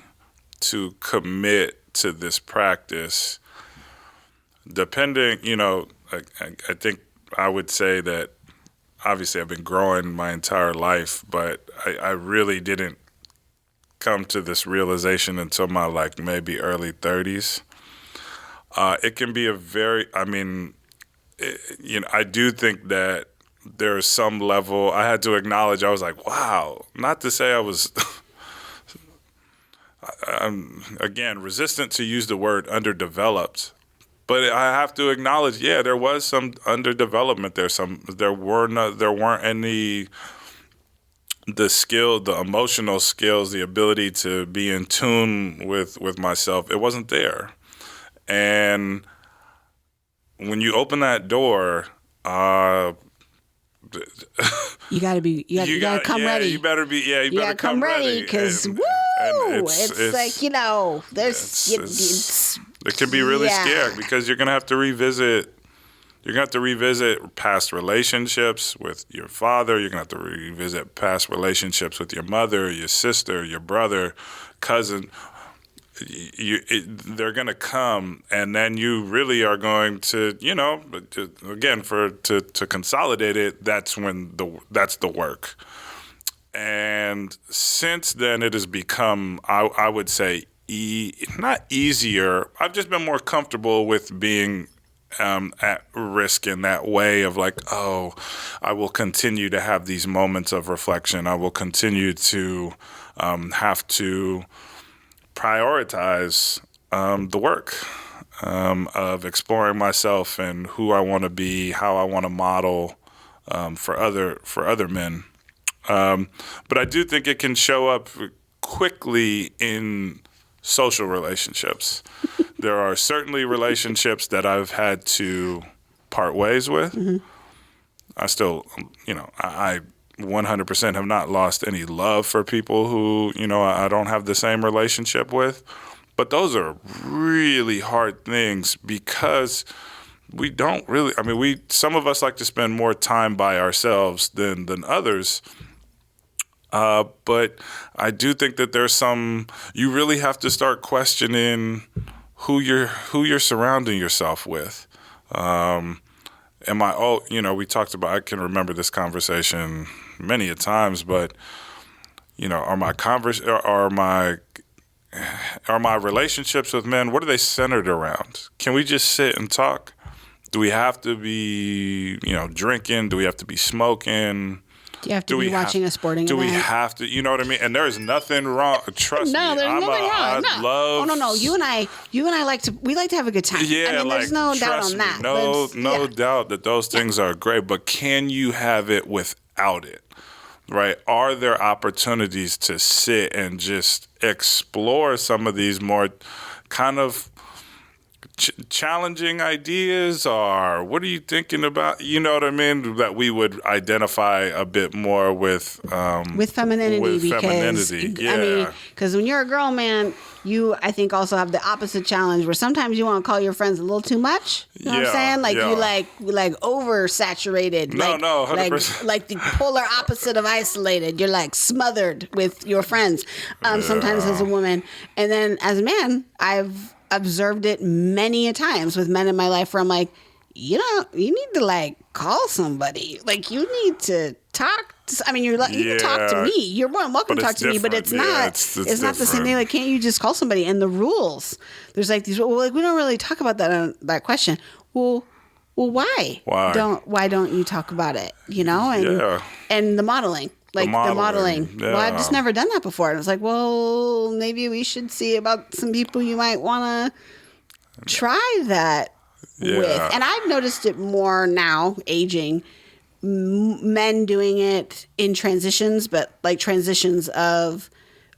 B: to commit to this practice, depending, I think I would say that obviously I've been growing my entire life, but I really didn't come to this realization until my maybe early 30s. It can be I do think that there's some level I had to acknowledge. I was like, wow, not to say I was, I'm, again, resistant to use the word underdeveloped, but I have to acknowledge, there was some underdevelopment there. There weren't any, the emotional skills, the ability to be in tune with myself. It wasn't there. And when you open that door,
A: you gotta come ready.
B: You better be. Yeah, you better come ready
A: because it's like there's
B: it can be really scary because you're gonna have to revisit. You're gonna have to revisit past relationships with your father. You're gonna have to revisit past relationships with your mother, your sister, your brother, cousin. They're going to come, and then you really are going to, again, to consolidate it. That's the work. And since then, it has become, I would say, not easier. I've just been more comfortable with being at risk in that way of like, oh, I will continue to have these moments of reflection. I will continue to have to prioritize the work of exploring myself and who I want to be, how I want to model for other men. But I do think it can show up quickly in social relationships. There are certainly relationships that I've had to part ways with. Mm-hmm. I still, I 100% have not lost any love for people who, I don't have the same relationship with. But those are really hard things because we don't really, some of us like to spend more time by ourselves than others. But I do think that there's you really have to start questioning who you're surrounding yourself with. We talked about, I can remember this conversation many a times, but, are my relationships with men, what are they centered around? Can we just sit and talk? Do we have to be, drinking? Do we have to be smoking?
A: Do you have to be watching a sporting event?
B: Do we have to, you know what I mean? And there is nothing wrong. Trust me.
A: No, there's nothing wrong.
B: No.
A: You and I like to have a good time.
B: Yeah,
A: there's no doubt on that.
B: No doubt that those things are great, but can you have it without it? Right? Are there opportunities to sit and just explore some of these more kind of challenging ideas, or what are you thinking about? You know what I mean? That we would identify a bit more with
A: femininity. Because when you're a girl, man, you, I think, also have the opposite challenge where sometimes you want to call your friends a little too much. You know what I'm saying? Like you like oversaturated.
B: No, 100%.
A: Like the polar opposite of isolated. You're like smothered with your friends. Sometimes as a woman, and then as a man, I've observed it many a times with men in my life where I'm like, you need to like call somebody. Like you need to talk. You can talk to me. You're more than welcome to talk to me, but it's not. It's not the same thing. Like, can't you just call somebody? And the rules, there's like these. Well, like we don't really talk about that question. Well, why? Why don't you talk about it? And the modeling. Like the modeling.
B: Yeah.
A: Well, I've just never done that before. And it's like, well, maybe we should see about some people you might want try that with, and I've noticed it more now, aging, men doing it in transitions, but like transitions of,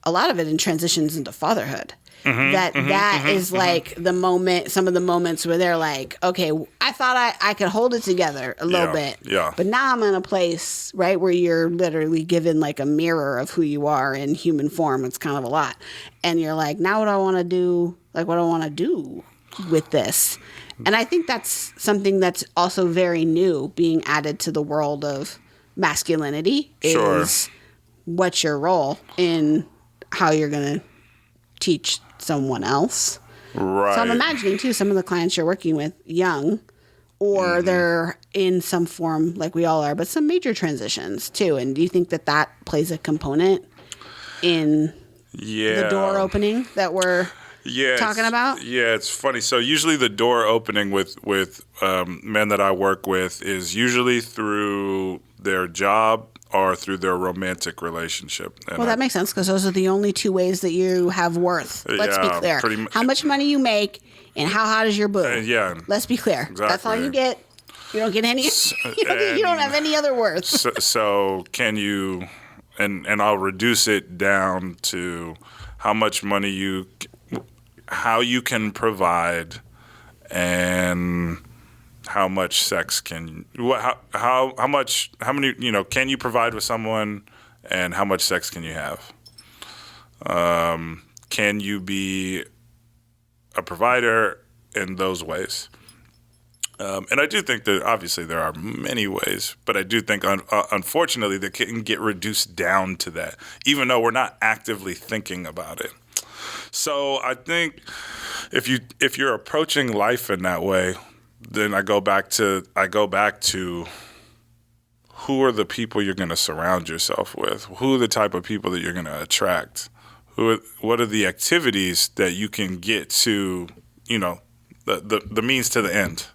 A: a lot of it in transitions into fatherhood. That is like the moment, some of the moments where they're like, okay, I thought I could hold it together a little bit.
B: Yeah.
A: But now I'm in a place, right, where you're literally given like a mirror of who you are in human form. It's kind of a lot. And you're like, now what do I want to do? Like, what do I want to do with this? And I think that's something that's also very new being added to the world of masculinity is what's your role in how you're going to teach someone else.
B: Right.
A: So I'm imagining too, some of the clients you're working with young, or they're in some form like we all are, but some major transitions too. And do you think that that plays a component in the door opening that we're talking about?
B: Yeah, it's funny. So usually the door opening with men that I work with is usually through their job or through their romantic relationship. And
A: well, that makes sense because those are the only two ways that you have worth. Let's be clear. How much money you make and how hot is your boo. Let's be clear. Exactly. That's all you get. You don't get any. You don't have any other worth.
B: So can you, and I'll reduce it down to how much money how you can provide, and how much sex can how many can you provide with someone, and how much sex can you have? Can you be a provider in those ways? And I do think that obviously there are many ways, but I do think unfortunately that can get reduced down to that, even though we're not actively thinking about it. So I think if you're approaching life in that way, then I go back to who are the people you're going to surround yourself with? Who are the type of people that you're going to attract? What are the activities that you can get to, the means to the end,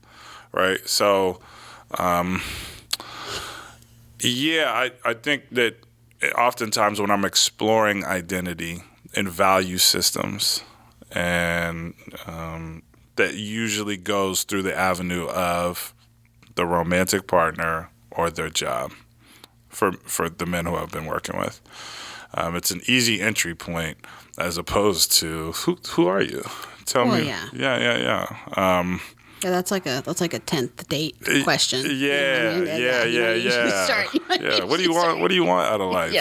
B: right? So, I think that oftentimes when I'm exploring identity and value systems, and that usually goes through the avenue of the romantic partner or their job for the men who I've been working with. It's an easy entry point as opposed to who are you? Tell me. Yeah.
A: That's like a 10th date question.
B: Yeah. What do you want? What do you want out of life?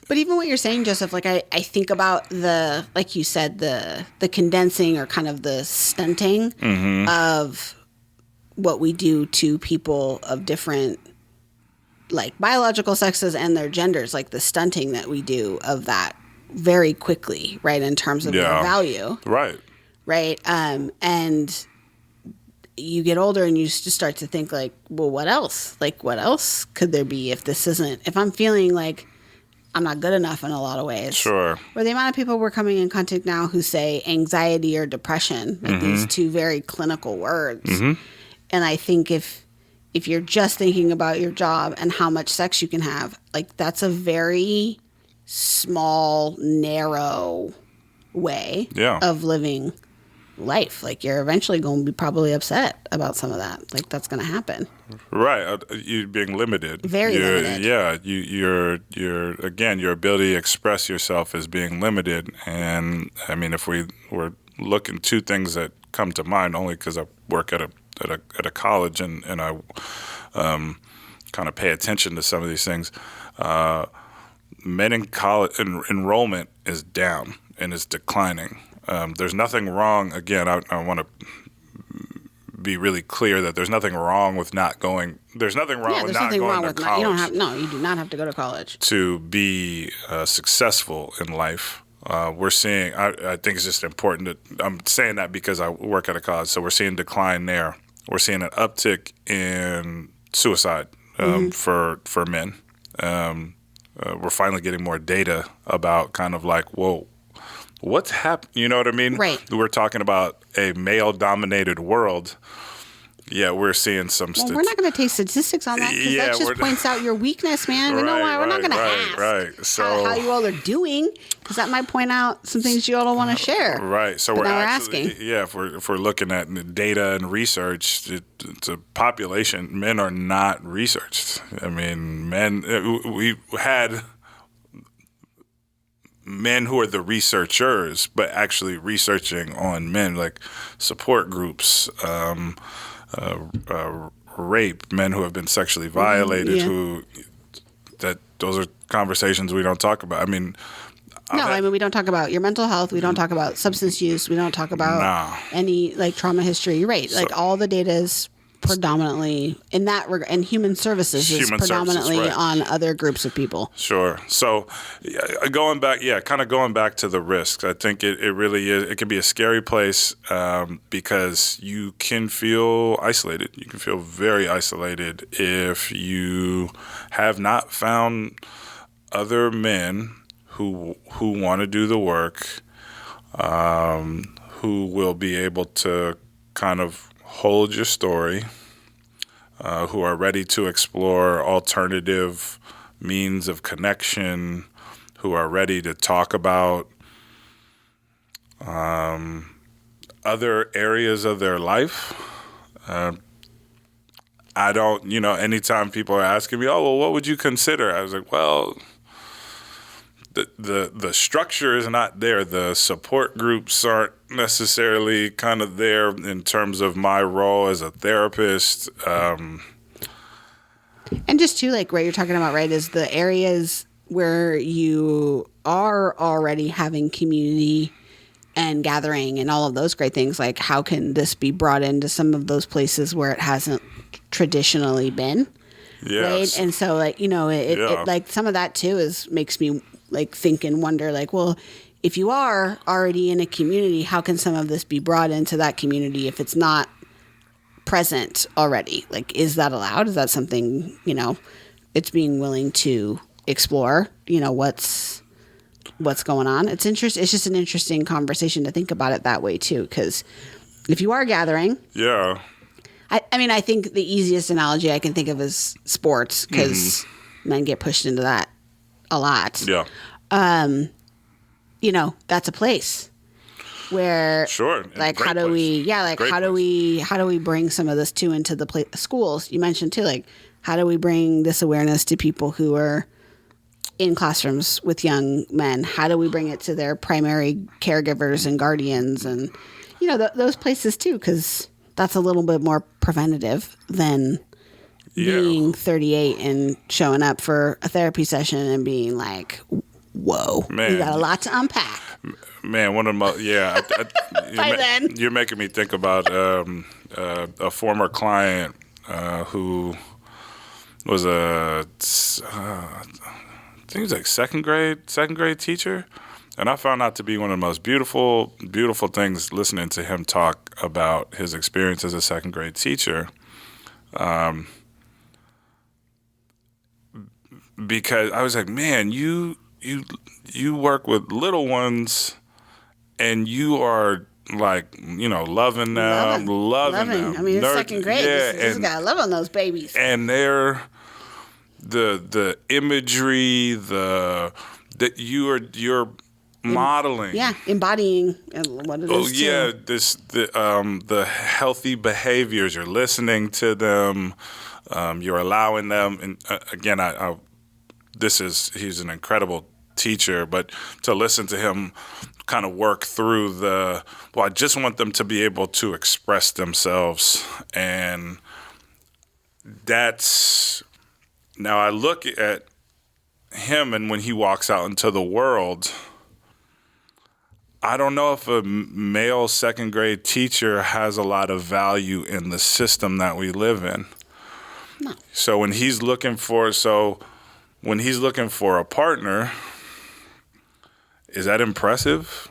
A: But even what you're saying, Joseph, like I think about like you said, the condensing or kind of the stunting of what we do to people of different, like biological sexes and their genders, like the stunting that we do of that very quickly, right, in terms of their value. Right. And you get older and you just start to think like, well, what else? Like, what else could there be if I'm feeling like I'm not good enough in a lot of ways.
B: Sure.
A: Or the amount of people we're coming in contact now who say anxiety or depression, like these two very clinical words. And I think if you're just thinking about your job and how much sex you can have, like that's a very small, narrow way of living life. Like you're eventually going to be probably upset about some of that. Like that's going to happen.
B: Right. You're being limited.
A: Very limited.
B: Yeah. You're again, your ability to express yourself is being limited. And I mean, if we're looking, two things that come to mind only because I work at a college and I kind of pay attention to some of these things. Men in college enrollment is down and is declining. There's nothing wrong. Again, I want to be really clear that there's nothing wrong with not going. There's nothing wrong with not going to college.
A: You do not have to go to college
B: to be successful in life. We're seeing. I think it's just important that I'm saying that because I work at a college, so we're seeing decline there. We're seeing an uptick in suicide for men. We're finally getting more data about kind of like, whoa, what's happened? You know what I mean?
A: Right.
B: We're talking about a male-dominated world, we're seeing some.
A: Well, we're not going to take statistics on that because that just points out your weakness, man. We know why we're not going to ask
B: So,
A: how you all are doing, because that might point out some things you all don't want to share.
B: Right. So we're
A: asking.
B: Yeah, if we're looking at data and research, it's a population. Men are not researched. I mean, we had men who are the researchers, but actually researching on men, like support groups, rape, men who have been sexually violated, those are conversations we don't talk about. I mean,
A: we don't talk about your mental health. We don't talk about substance use. We don't talk about any like trauma history. You're right. Like all the data is predominantly in that regard, and human services is predominantly on other groups of people.
B: Sure. So going back to the risks, I think it really is. It can be a scary place because you can feel isolated. You can feel very isolated if you have not found other men who want to do the work, who will be able to kind of hold your story, who are ready to explore alternative means of connection, who are ready to talk about other areas of their life. I don't, anytime people are asking me, oh, well, what would you consider? I was like, well, the structure is not there. The support groups aren't necessarily kind of there in terms of my role as a therapist.
A: And just too, like what you're talking about, right, is the areas where you are already having community and gathering and all of those great things. Like, how can this be brought into some of those places where it hasn't traditionally been?
B: Yes.
A: Right. And so, like, it like some of that too makes me like think and wonder, like, well, if you are already in a community, how can some of this be brought into that community if it's not present already? Like, is that allowed? Is that something, it's being willing to explore, what's going on? It's interesting. It's just an interesting conversation to think about it that way too. Because if you are gathering, I mean, I think the easiest analogy I can think of is sports, because men get pushed into that a lot.
B: Yeah.
A: That's a place where, like, how do we bring some of this too into the schools? You mentioned too, like, how do we bring this awareness to people who are in classrooms with young men? How do we bring it to their primary caregivers and guardians and, those places too? Because that's a little bit more preventative than being 38 and showing up for a therapy session and being like, whoa, man, we got a lot to unpack.
B: Man, one of my, you're making me think about a former client who was I think he was like second grade teacher. And I found out to be one of the most beautiful things listening to him talk about his experience as a second grade teacher. Because I was like, man, you work with little ones and you are like, loving them.
A: I mean, it's second grade. Yeah, this got love on those babies.
B: And they're the imagery, that you're modeling.
A: Embodying what it is.
B: The healthy behaviors. You're listening to them. You're allowing them. And again, he's an incredible teacher, but to listen to him kind of work through I just want them to be able to express themselves. And now I look at him, and when he walks out into the world, I don't know if a male second grade teacher has a lot of value in the system that we live in.
A: No.
B: So when he's looking for a partner, is that impressive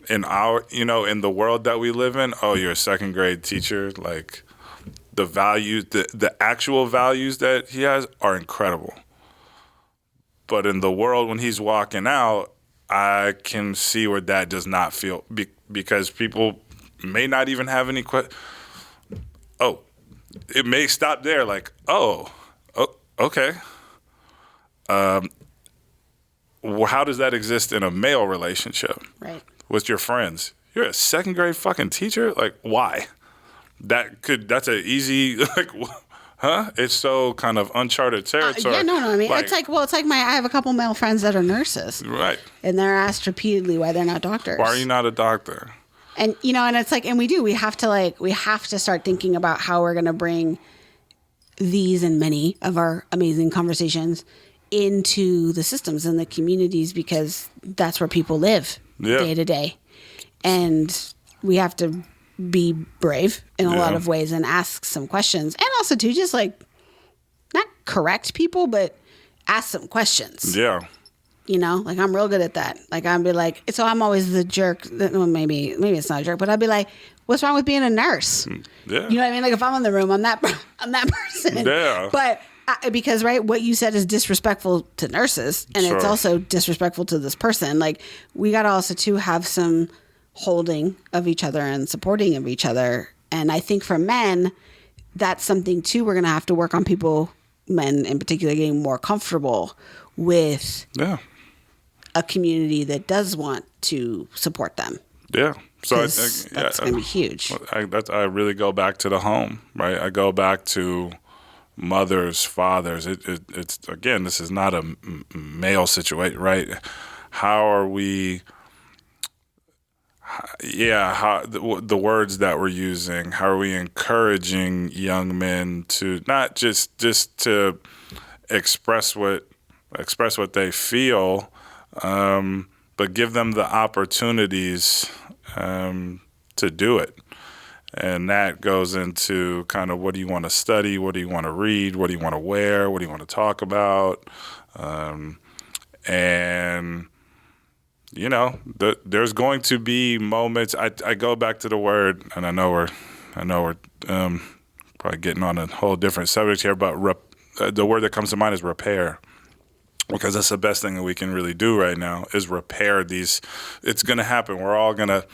B: in in the world that we live in? Oh, you're a second grade teacher. Like, the values, the actual values that he has are incredible. But in the world when he's walking out, I can see where that does not feel, because people may not even have any questions. Oh, it may stop there. Like, oh, okay. Well, how does that exist in a male relationship?
A: Right.
B: With your friends? You're a second grade fucking teacher? Like, why? That's an easy, like, huh? It's so kind of uncharted territory.
A: Yeah, no. I mean, it's like I have a couple male friends that are nurses.
B: Right.
A: And they're asked repeatedly why they're not doctors.
B: Why are you not a doctor?
A: And, and it's like, and we have to start thinking about how we're going to bring these and many of our amazing conversations into the systems and the communities, because that's where people live day to day. And we have to be brave in a lot of ways and ask some questions. And also, too, just like not correct people, but ask some questions.
B: Yeah.
A: Like I'm real good at that. Like I'd be like, so I'm always the jerk. Well, maybe it's not a jerk, but I'd be like, what's wrong with being a nurse?
B: Yeah.
A: You know what I mean? Like if I'm in the room, I'm that person.
B: Yeah.
A: But because what you said is disrespectful to nurses, and it's also disrespectful to this person. Like we got to also too have some holding of each other and supporting of each other. And I think for men, that's something too we're going to have to work on. Men in particular, getting more comfortable with a community that does want to support them.
B: Yeah. So
A: that's going to be huge.
B: I really go back to the home, right? I go back to mothers, fathers. It's again, this is not a male situation, right? How are we? How the words that we're using? How are we encouraging young men to not just to express what they feel, but give them the opportunities to do it. And that goes into kind of what do you want to study, what do you want to read, what do you want to wear, what do you want to talk about, and there's going to be moments. I go back to the word, and I know we're probably getting on a whole different subject here, but the word that comes to mind is repair. Because that's the best thing that we can really do right now is repair these. It's going to happen. We're all going to,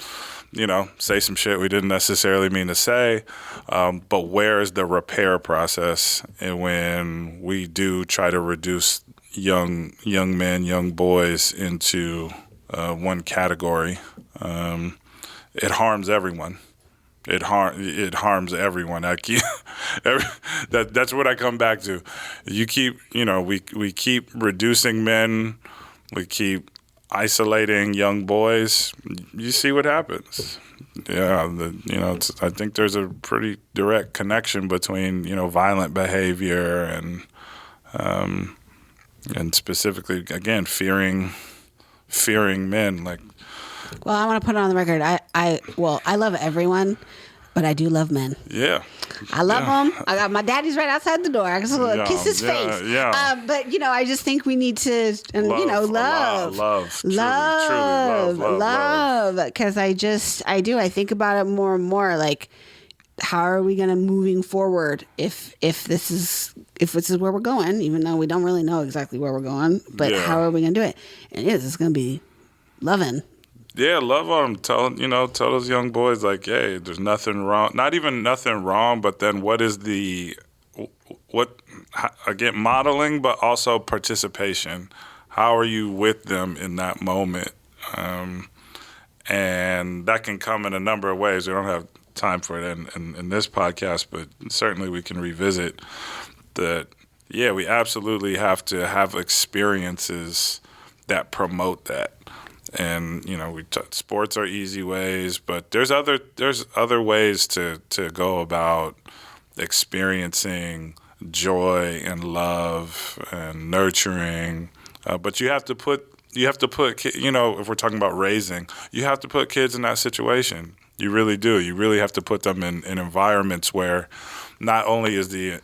B: say some shit we didn't necessarily mean to say. But where is the repair process? And when we do try to reduce young men, young boys into one category, it harms everyone. It harms everyone. That's what I come back to. You keep, we keep reducing men. We keep isolating young boys. You see what happens. Yeah, I think there's a pretty direct connection between violent behavior and specifically again fearing men like.
A: Well, I want to put it on the record. I love everyone, but I do love men.
B: Yeah.
A: I love them. I got my daddy's right outside the door. I just want to kiss his face.
B: Yeah.
A: But I just think we need to, love. Because I think about it more and more. Like, how are we going to moving forward if this is where we're going? Even though we don't really know exactly where we're going, but how are we going to do it? And it's going to be loving.
B: Yeah, love them. Tell those young boys like, hey, there's nothing wrong. Not even nothing wrong, but then what is again, modeling, but also participation. How are you with them in that moment? And that can come in a number of ways. We don't have time for it in this podcast, but certainly we can revisit that. Yeah, we absolutely have to have experiences that promote that. And sports are easy ways, but there's other ways to go about experiencing joy and love and nurturing. But you have to put if we're talking about raising, you have to put kids in that situation. You really do. You really have to put them in environments where not only is the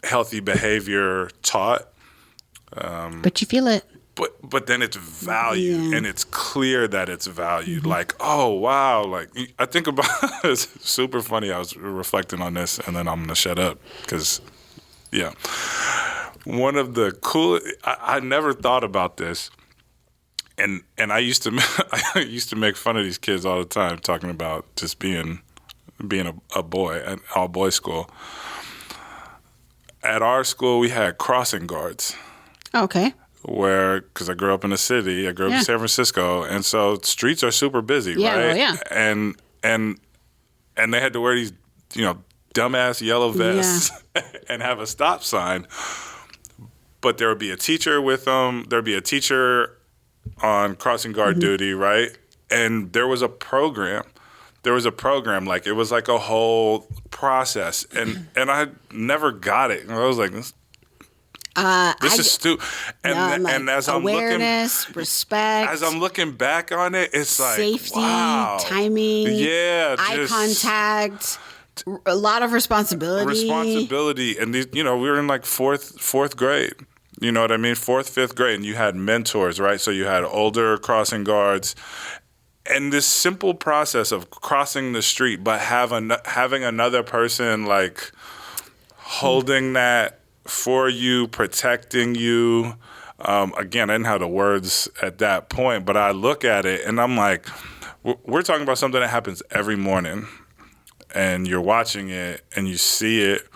B: healthy behavior taught,
A: but you feel it.
B: But then it's valued, and it's clear that it's valued. Mm-hmm. Like, oh, wow. Like, I think about it's super funny. I was reflecting on this, and then I'm going to shut up because, one of the coolest, I never thought about this. And I used to make fun of these kids all the time, talking about just being being a boy at all boys school. At our school, we had crossing guards.
A: Okay.
B: Because I grew up in the city, I grew up in San Francisco, and so streets are super busy, right?
A: Well, yeah.
B: And they had to wear these, dumbass yellow vests and have a stop sign. But there would be a teacher with them. There'd be a teacher on crossing guard duty, right? And there was a program. Like it was like a whole process, and I never got it. And I was like, this is stupid. And as I'm
A: awareness, respect.
B: As I'm looking back on it, it's like
A: safety,
B: wow.
A: timing, eye contact, a lot of responsibility.
B: And these, we were in like fourth grade. You know what I mean? 4th, 5th grade, and you had mentors, right? So you had older crossing guards. And this simple process of crossing the street, but having another person like holding that for you, protecting you. Again, I didn't have the words at that point, but I look at it and I'm like, we're talking about something that happens every morning, and you're watching it and you see it.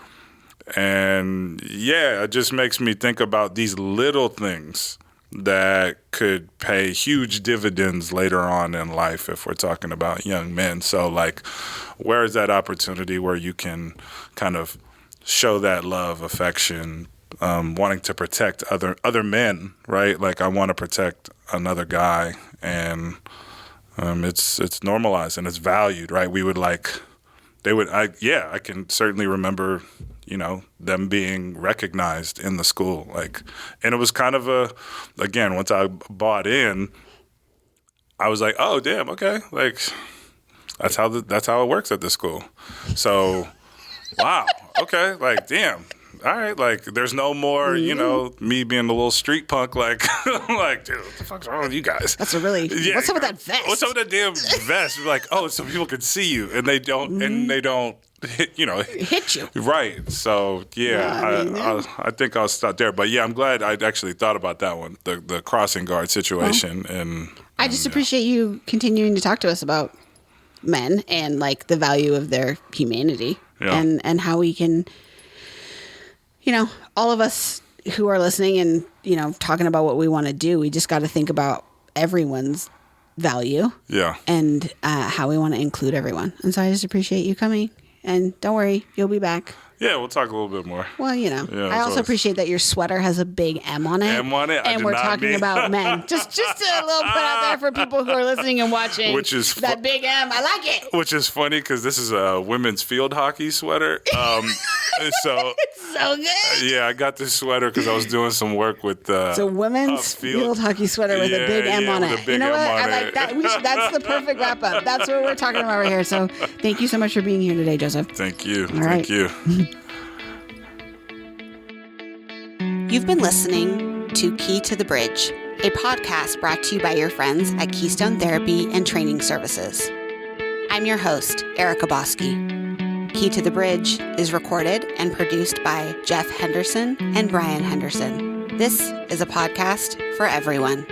B: And it just makes me think about these little things that could pay huge dividends later on in life if we're talking about young men. So like, where is that opportunity where you can kind of show that love, affection, wanting to protect other men, right? Like I want to protect another guy, and it's normalized and it's valued, right? I can certainly remember, them being recognized in the school, like, and it was kind of once I bought in, I was like, oh damn, okay, like that's how it works at this school. So, wow, okay, like damn, all right, like there's no more, me being the little street punk, like, like, dude, what the fuck's wrong with you guys?
A: That's what's up with that vest?
B: What's up with that damn vest? Like, oh, so people can see you, and they don't, hit
A: you.
B: Right. So, I think I'll stop there. But, I'm glad I actually thought about that one, the crossing guard situation. And
A: I just appreciate you continuing to talk to us about men and, like, the value of their humanity and how we can, all of us who are listening and, talking about what we want to do, we just got to think about everyone's value and how we want to include everyone. And so I just appreciate you coming. And don't worry, you'll be back.
B: Yeah, we'll talk a little bit more.
A: Well, I also appreciate that your sweater has a big M on it.
B: And
A: we're talking about men. Just a little put out there for people who are listening and watching.
B: Which is
A: that big M. I like it.
B: Which is funny because this is a women's field hockey sweater.
A: It's so good.
B: I got this sweater because I was doing some work with
A: it's a women's field hockey sweater with a big M on it. You know what? I like that. That's the perfect wrap up. That's what we're talking about right here. So thank you so much for being here today, Joseph.
B: Thank you.
A: All right.
B: Thank you.
A: You've been listening to Key to the Bridge, a podcast brought to you by your friends at Keystone Therapy and Training Services. I'm your host, Erica Bosky. Key to the Bridge is recorded and produced by Jeff Henderson and Brian Henderson. This is a podcast for everyone.